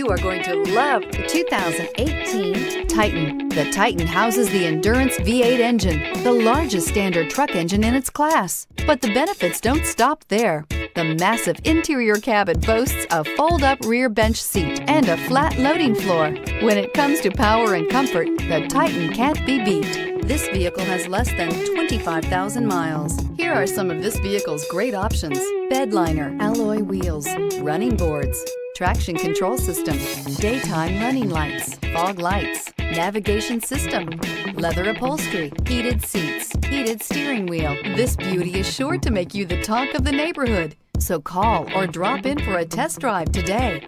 You are going to love the 2018 Titan. The Titan houses the Endurance V8 engine, the largest standard truck engine in its class. But the benefits don't stop there. The massive interior cabin boasts a fold-up rear bench seat and a flat loading floor. When it comes to power and comfort, the Titan can't be beat. This vehicle has less than 25,000 miles. Here are some of this vehicle's great options: bed liner, alloy wheels, running boards, traction control system, daytime running lights, fog lights, navigation system, leather upholstery, heated seats, heated steering wheel. This beauty is sure to make you the talk of the neighborhood. So call or drop in for a test drive today.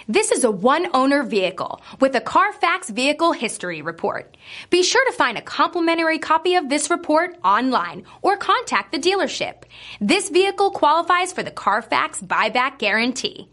This is a one-owner vehicle with a Carfax Vehicle History Report. Be sure to find a complimentary copy of this report online or contact the dealership. This vehicle qualifies for the Carfax Buyback Guarantee.